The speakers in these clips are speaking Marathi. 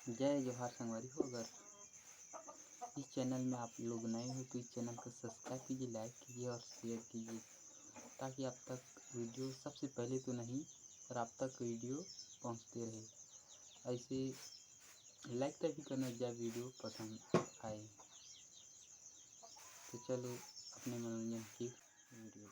जय जोहार संगवारी हो। अगर इस चैनल में आप लोग नए हो तो इस चैनल को सब्सक्राइब कीजिए, लाइक कीजिए और शेयर कीजिए ताकि आप तक वीडियो सबसे पहले तो नहीं और आप तक वीडियो पहुंचते रहे। ऐसे लाइक तभी करना जब वीडियो पसंद आए। तो चलो अपने मनोरंजन की वीडियो।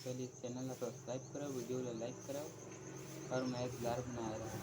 पहले इस चैनल को सब्सक्राइब करो, वीडियो को लाइक करो और मजेदार बनाए रहो।